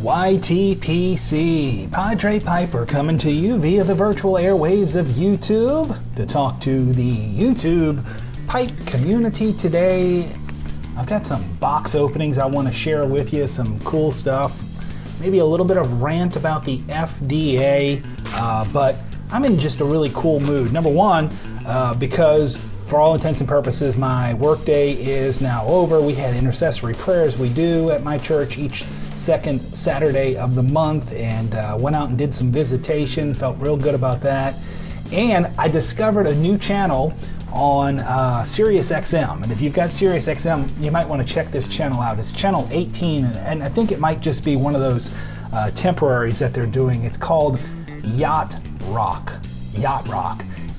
YTPC, Padre Piper coming to you via the virtual airwaves of YouTube to talk to the YouTube pipe community today. I've got some box openings I want to share with you, some cool stuff, maybe a little bit of rant about the FDA, but I'm in just a really cool mood. Number one, because for all intents and purposes, my workday is now over. We had intercessory prayers we do at my church each second Saturday of the month, and went out and did some visitation, felt real good about that. And I discovered a new channel on SiriusXM, and if you've got SiriusXM, you might want to check this channel out. It's channel 18, and I think it might just be one of those temporaries that they're doing. It's called Yacht Rock,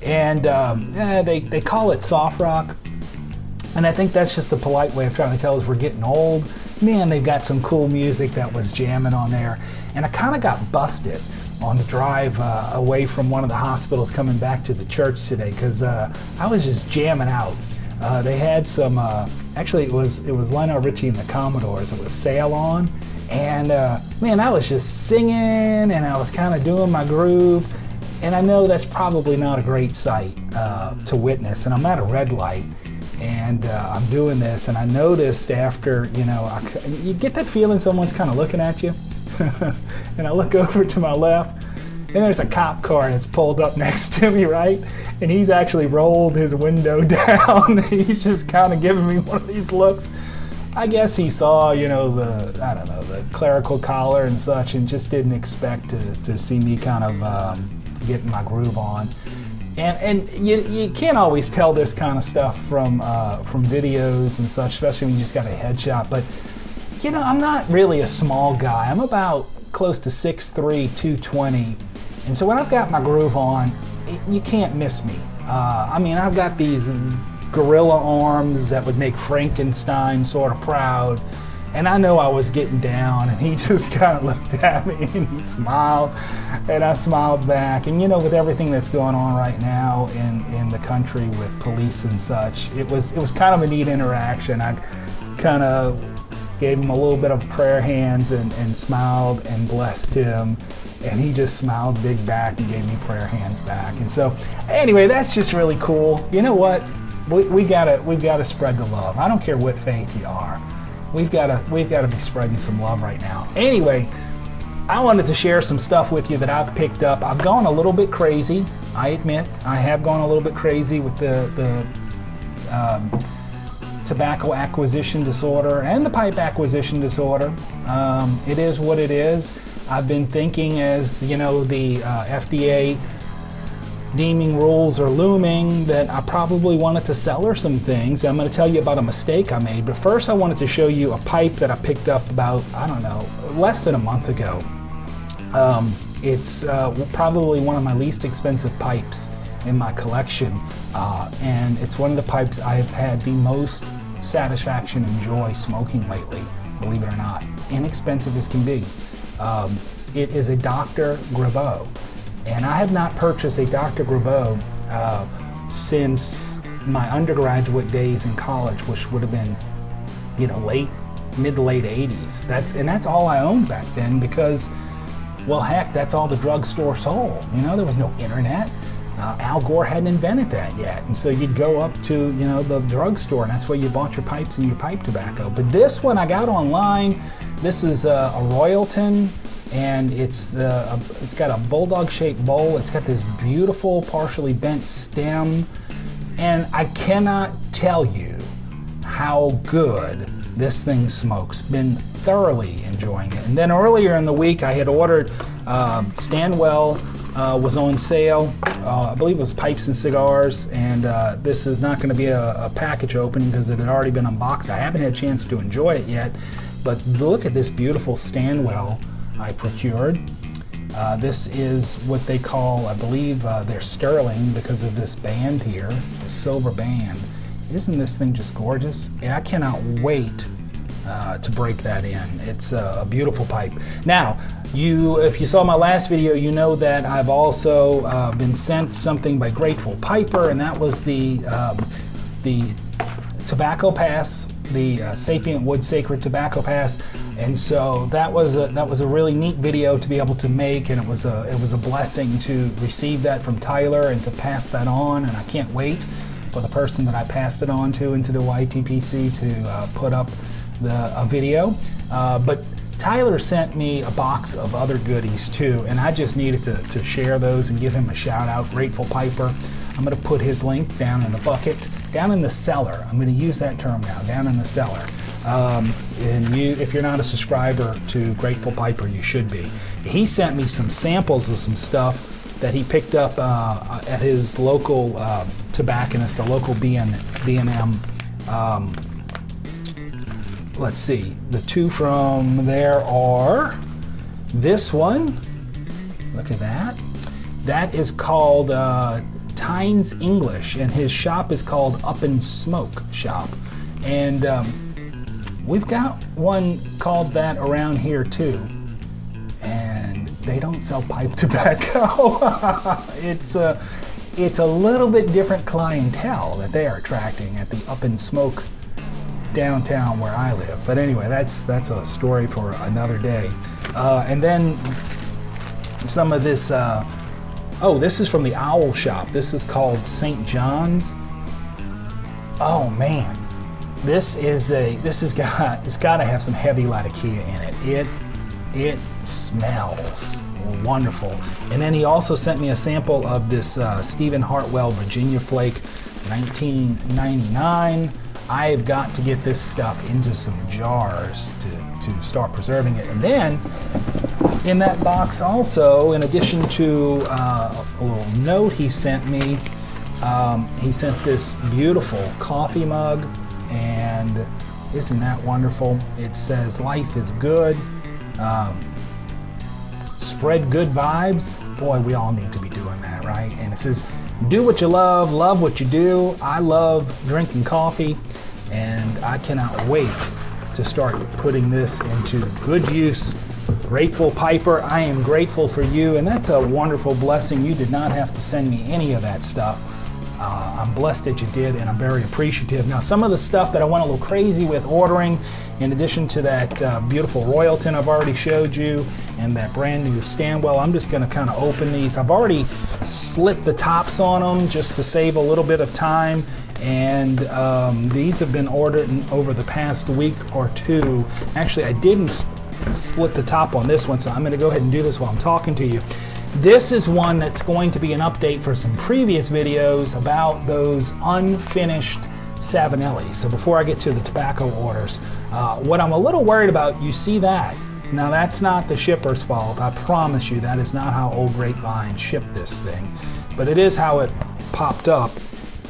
and they call it soft rock, and I think that's just a polite way of trying to tell us we're getting old. Man, they've got some cool music that was jamming on there, and I kind of got busted on the drive away from one of the hospitals coming back to the church today, because I was just jamming out. They had some, actually it was Lionel Richie and the Commodores. It was Sail On, and man, I was just singing, and I was kind of doing my groove. And I know that's probably not a great sight to witness, and I'm at a red light, and I'm doing this, and I noticed after, you get that feeling someone's kind of looking at you, and I look over to my left, and there's a cop car that's pulled up next to me, right? And he's actually rolled his window down. He's just kind of giving me one of these looks. I guess he saw, the clerical collar and such, and just didn't expect to see me kind of getting my groove on. And you can't always tell this kind of stuff from videos and such, especially when you just got a headshot. But I'm not really a small guy. I'm about close to 6'3", 220, and so when I've got my groove on, you can't miss me. I've got these gorilla arms that would make Frankenstein sort of proud. And I know I was getting down, and he just kind of looked at me and he smiled, and I smiled back. And with everything that's going on right now in the country with police and such, it was kind of a neat interaction. I kind of gave him a little bit of prayer hands and smiled and blessed him, and he just smiled big back and gave me prayer hands back. And so anyway, that's just really cool. You know what? We gotta spread the love. I don't care what faith you are. We've got to be spreading some love right now. Anyway, I wanted to share some stuff with you that I've picked up. I've gone a little bit crazy. I admit I have gone a little bit crazy with the tobacco acquisition disorder and the pipe acquisition disorder. It is what it is. I've been thinking, as the FDA deeming rules are looming, that I probably wanted to sell her some things. I'm going to tell you about a mistake I made, but first I wanted to show you a pipe that I picked up about, less than a month ago. It's probably one of my least expensive pipes in my collection, and it's one of the pipes I've had the most satisfaction and joy smoking lately, believe it or not. Inexpensive as can be. It is a Dr. Grabeau. And I have not purchased a Dr. Grabeau since my undergraduate days in college, which would have been, mid to late 80s. That's all I owned back then, because, well, heck, that's all the drugstore sold. There was no internet. Al Gore hadn't invented that yet. And so you'd go up to, the drugstore, and that's where you bought your pipes and your pipe tobacco. But this one I got online. This is a Royalton. And it's got a bulldog-shaped bowl. It's got this beautiful, partially bent stem, and I cannot tell you how good this thing smokes. Been thoroughly enjoying it. And then earlier in the week, I had ordered Stanwell was on sale. I believe it was Pipes and Cigars, and this is not going to be a package opening because it had already been unboxed. I haven't had a chance to enjoy it yet, but look at this beautiful Stanwell I procured. This is what they call, I believe, they're sterling because of this band here, the silver band. Isn't this thing just gorgeous? And I cannot wait to break that in. It's a beautiful pipe. Now, if you saw my last video, you know that I've also been sent something by Grateful Piper, and that was the Tobacco Pass Sapient Wood Sacred Tobacco Pass, and so that was a really neat video to be able to make, and it was a blessing to receive that from Tyler and to pass that on, and I can't wait for the person that I passed it on to into the YTPC to put up a video. But Tyler sent me a box of other goodies too, and I just needed to share those and give him a shout out. Grateful Piper. I'm going to put his link down in the bucket, down in the cellar. I'm going to use that term now, down in the cellar. And if you're not a subscriber to Grateful Piper, you should be. He sent me some samples of some stuff that he picked up at his local tobacconist, a local B&M. Let's see, the two from there are this one. Look at that. That is called Tynes English, and his shop is called Up and Smoke Shop. And we've got one called that around here too. And they don't sell pipe tobacco. It's a little bit different clientele that they are attracting at the Up and Smoke downtown where I live. But anyway, that's a story for another day. And then some of this, this is from the Owl Shop. This is called St. John's. Oh man, it's got to have some heavy latakia in it. It smells wonderful. And then he also sent me a sample of this Stephen Hartwell Virginia Flake 1999. I've got to get this stuff into some jars to start preserving it. And then in that box also, in addition to a little note he sent me, he sent this beautiful coffee mug, and isn't that wonderful? It says life is good, spread good vibes. Boy, we all need to be doing that, right? And it says do what you love what you do. I love drinking coffee, and I cannot wait to start putting this into good use. Grateful Piper, I am grateful for you, and that's a wonderful blessing. You did not have to send me any of that stuff. I'm blessed that you did, and I'm very appreciative. Now, some of the stuff that I went a little crazy with ordering, in addition to that beautiful Royalton I've already showed you, and that brand new Stanwell, I'm just going to kind of open these. I've already slit the tops on them just to save a little bit of time, and these have been ordered over the past week or two. Actually, I didn't split the top on this one, so I'm going to go ahead and do this while I'm talking to you. This is one that's going to be an update for some previous videos about those unfinished Savinelli. So before I get to the tobacco orders, what I'm a little worried about, you see that. Now that's not the shipper's fault. I promise you that is not how Old Grapevine shipped this thing. But it is how it popped up.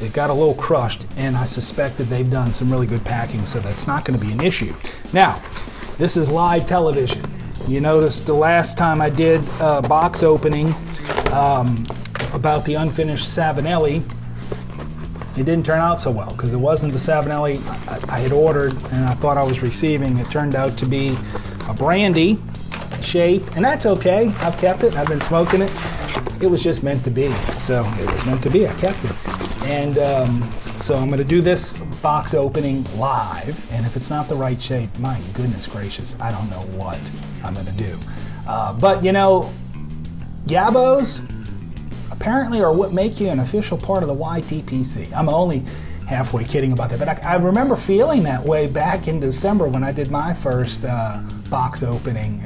It got a little crushed, and I suspect that they've done some really good packing, so that's not going to be an issue. Now, this is live television. You noticed the last time I did a box opening about the unfinished Savinelli, it didn't turn out so well because it wasn't the Savinelli I had ordered and I thought I was receiving. It turned out to be a brandy shape, and that's okay. I've kept it. I've been smoking it. It was just meant to be. So it was meant to be. I kept it. And so I'm going to do this box opening live, and if it's not the right shape, my goodness gracious, I don't know what I'm going to do. But you know, YABOs apparently are what make you an official part of the YTPC. I'm only halfway kidding about that, but I remember feeling that way back in December when I did my first box opening.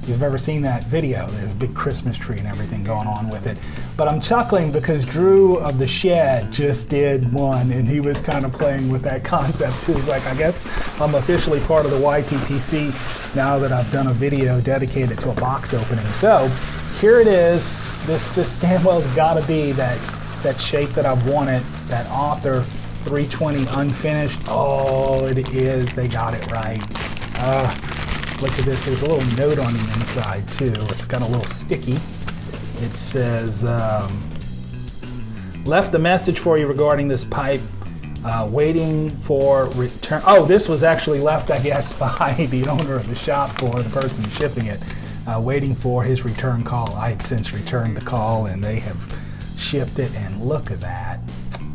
If you've ever seen that video, there's a big Christmas tree and everything going on with it. But I'm chuckling because Drew of the Shed just did one, and he was kind of playing with that concept too. He's like, I guess I'm officially part of the YTPC now that I've done a video dedicated to a box opening. So here it is. This Stanwell's got to be that shape that I've wanted, that Author 320 unfinished. Oh, it is. They got it right. Look at this. There's a little note on the inside too. It's got a little sticky. It says, left a message for you regarding this pipe. Waiting for return. Oh, this was actually left, I guess, by the owner of the shop for the person shipping it. Waiting for his return call. I had since returned the call, and they have shipped it, and look at that.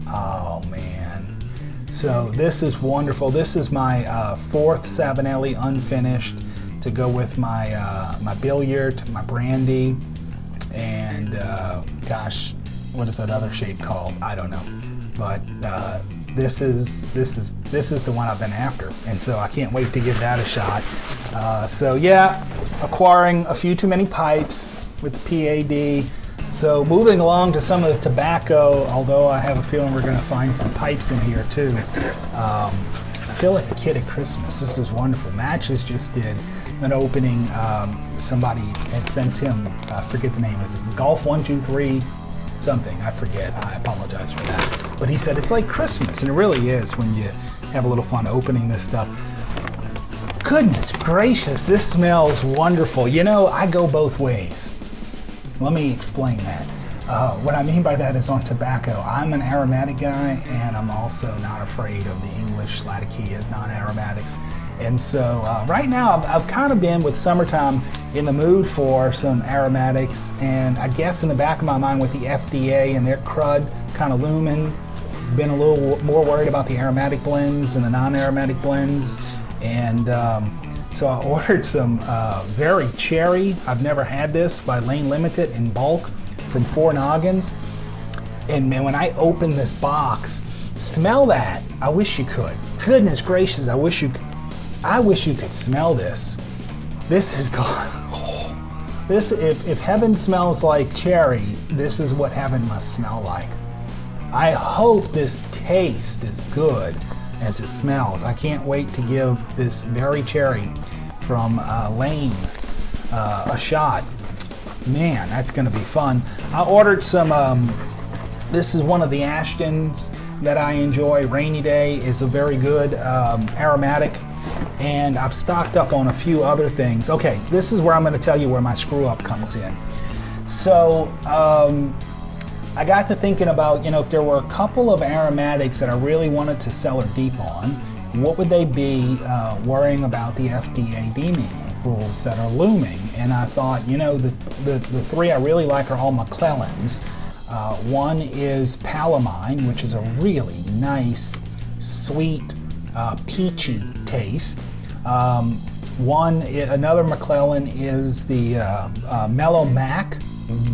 Oh man. So this is wonderful. This is my fourth Savinelli unfinished to go with my my billiard, my brandy, and gosh, what is that other shape called? I don't know. But this is the one I've been after, and so I can't wait to give that a shot. So yeah, acquiring a few too many pipes with the PAD. So moving along to some of the tobacco, although I have a feeling we're going to find some pipes in here too. I feel like a kid at Christmas. This is wonderful. Matches just did an opening. Somebody had sent him, I forget the name, is it Golf 123 something? I forget. I apologize for that. But he said it's like Christmas, and it really is when you have a little fun opening this stuff. Goodness gracious, this smells wonderful. You know, I go both ways. Let me explain that. What I mean by that is on tobacco, I'm an aromatic guy, and I'm also not afraid of the English Latakias, non-aromatics. And so right now, I've kind of been with summertime in the mood for some aromatics, and I guess in the back of my mind with the FDA and their crud kind of looming, been a little more worried about the aromatic blends and the non-aromatic blends. And so I ordered some very cherry, I've never had this, by Lane Limited in bulk from 4 Noggins. And man, when I open this box, smell that. I wish you could. Goodness gracious, I wish you could smell this. This is gone. Oh, this, if heaven smells like cherry, this is what heaven must smell like. I hope this tastes as good as it smells. I can't wait to give this very cherry from Lane a shot. Man, that's gonna be fun. I ordered some, this is one of the Ashtons that I enjoy. Rainy Day is a very good aromatic, and I've stocked up on a few other things. Okay, this is where I'm gonna tell you where my screw up comes in. So, I got to thinking about, you know, if there were a couple of aromatics that I really wanted to cellar deep on, what would they be worrying about the FDA deeming rules that are looming? And I thought, you know, the 3 I really like are all McClellan's. One is Palamine, which is a really nice, sweet, peachy taste. Another McClellan is the Mellow Mac,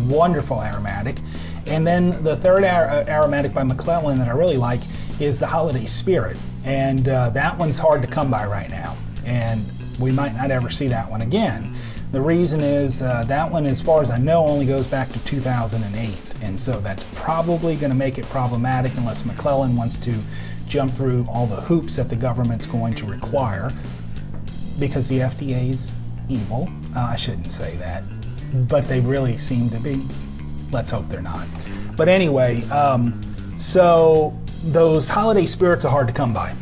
wonderful aromatic. And then the third aromatic by McClellan that I really like is the Holiday Spirit. And that one's hard to come by right now. And we might not ever see that one again. The reason is that one, as far as I know, only goes back to 2008. And so that's probably going to make it problematic unless McClellan wants to jump through all the hoops that the government's going to require, because the FDA is evil. I shouldn't say that, but they really seem to be. Let's hope they're not. But anyway, so those Holiday Spirits are hard to come by.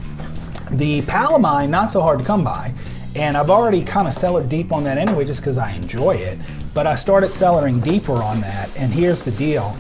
The Palamine, not so hard to come by. And I've already kind of cellared deep on that anyway, just because I enjoy it. But I started cellaring deeper on that, and here's the deal.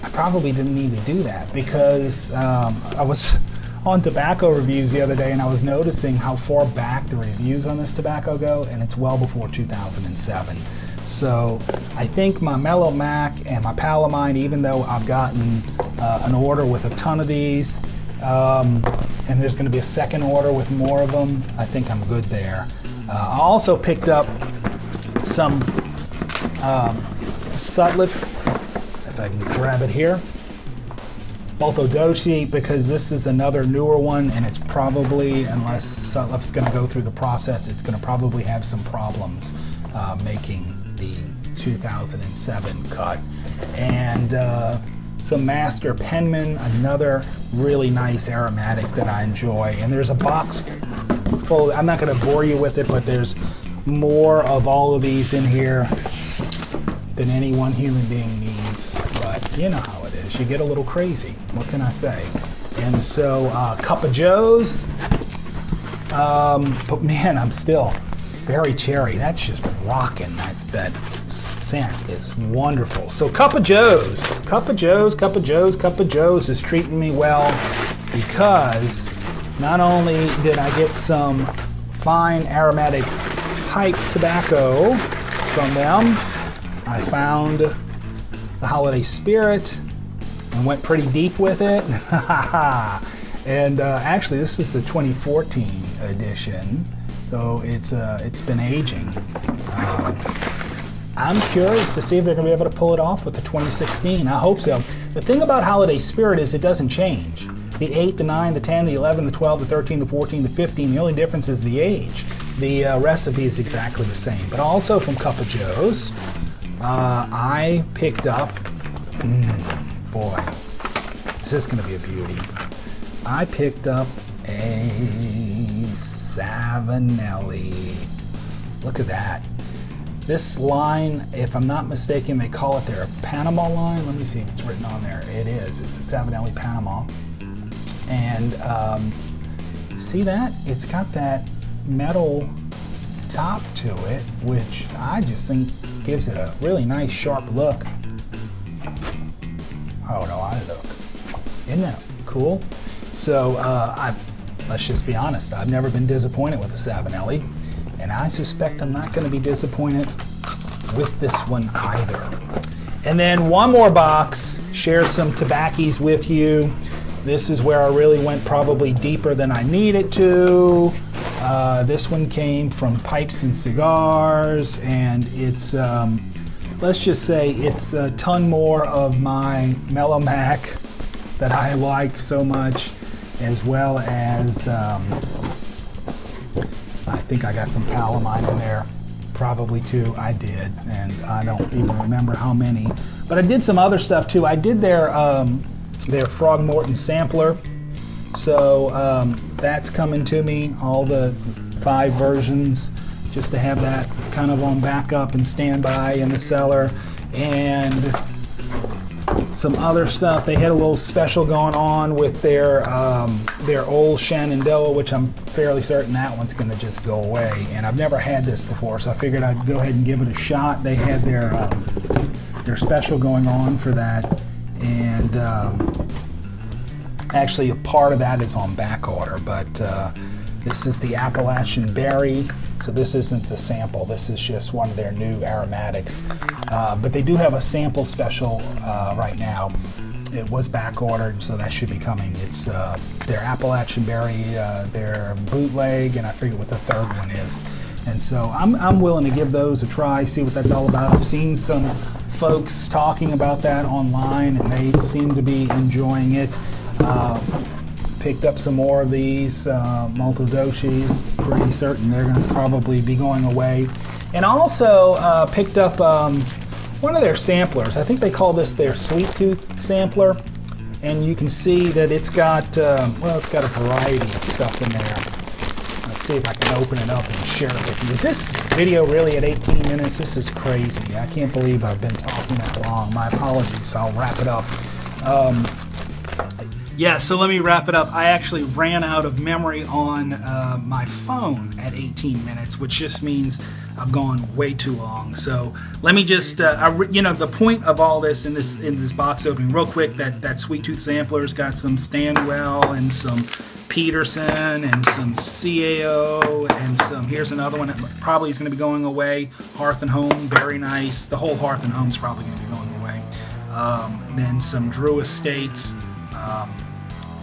I probably didn't need to do that, because I was on tobacco reviews the other day, and I was noticing how far back the reviews on this tobacco go, and it's well before 2007. So I think my Mellow Mac and my Palamine, even though I've gotten an order with a ton of these, and there's going to be a second order with more of them, I think I'm good there. I also picked up some Sutliff, if I can grab it here, Orthodoxy, because this is another newer one, and it's probably, unless Sutliff's going to go through the process, it's going to probably have some problems making the 2007 cut. And some Master Penman, another really nice aromatic that I enjoy. And there's a box full, I'm not going to bore you with it, but there's more of all of these in here than any one human being needs. But you know how it is. You get a little crazy. What can I say? And so, Cup of Joe's. But man, I'm still very cherry. That's just rocking. That scent is wonderful. So Cup of Joe's is treating me well, because not only did I get some fine aromatic pipe tobacco from them, I found the Holiday Spirit and went pretty deep with it. And actually, this is the 2014 edition, so it's been aging. I'm curious to see if they're going to be able to pull it off with the 2016. I hope so. The thing about Holiday Spirit is it doesn't change. The 8, the 9, the 10, the 11, the 12, the 13, the 14, the 15, the only difference is the age. The recipe is exactly the same. But also from Cup of Joe's, I picked up, boy, this is going to be a beauty. I picked up a Savinelli. Look at that. This line, if I'm not mistaken, they call it their Panama line. Let me see if it's written on there. It is. It's a Savinelli Panama. And see that? It's got that metal top to it, which I just think gives it a really nice, sharp look. Oh, no, I look. Isn't that cool? So, let's just be honest. I've never been disappointed with the Savinelli. And I suspect I'm not going to be disappointed with this one either. And then one more box, share some tobaccos with you. This is where I really went probably deeper than I needed to. This one came from Pipes and Cigars, and it's, let's just say it's a ton more of my Mellow Mac that I like so much, as well as I think I got some Palomine in there, probably two. I did, and I don't even remember how many. But I did some other stuff too. I did their Frog Morton sampler, so that's coming to me. All the 5 versions, just to have that kind of on backup and standby in the cellar, and some other stuff. They had a little special going on with their old Shenandoah, which I'm fairly certain that one's going to just go away. And I've never had this before, so I figured I'd go ahead and give it a shot. They had their special going on for that, and actually a part of that is on back order. But this is the Appalachian Berry. So this isn't the sample, this is just one of their new aromatics. But they do have a sample special right now. It was back ordered, so that should be coming. It's their Appalachian Berry, their bootleg, and I forget what the third one is. And so I'm willing to give those a try, see what that's all about. I've seen some folks talking about that online, and they seem to be enjoying it. Picked up some more of these Multidoshis. Pretty certain they're going to probably be going away. And also picked up one of their samplers. I think they call this their Sweet Tooth sampler. And you can see that it's got, well, it's got a variety of stuff in there. Let's see if I can open it up and share it with you. Is this video really at 18 minutes? This is crazy. I can't believe I've been talking that long. My apologies. I'll wrap it up. Yeah, so let me wrap it up. I actually ran out of memory on my phone at 18 minutes, which just means I've gone way too long. So let me just, the point of all this in this box opening, real quick, that Sweet Tooth sampler's got some Stanwell and some Peterson and some CAO and some, here's another one that probably is going to be going away, Hearth and Home, very nice. The whole Hearth and Home's probably going to be going away. Then some Drew Estates,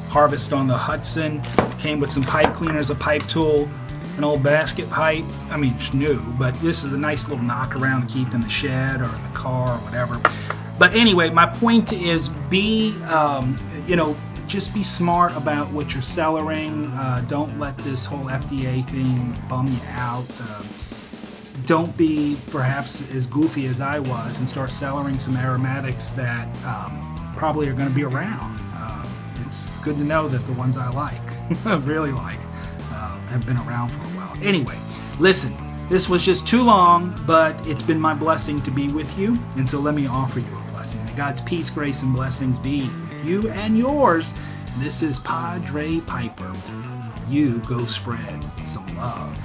Harvest on the Hudson, came with some pipe cleaners, a pipe tool, an old basket pipe. I mean, it's new, but this is a nice little knock around to keep in the shed or in the car or whatever. But anyway, my point is just be smart about what you're cellaring. Don't let this whole FDA thing bum you out. Don't be perhaps as goofy as I was and start cellaring some aromatics that probably are going to be around. It's good to know that the ones I like, really like, have been around for a while. Anyway, listen, this was just too long, but it's been my blessing to be with you, and so let me offer you a blessing. May God's peace, grace, and blessings be with you and yours. This is Padre Piper. You go spread some love.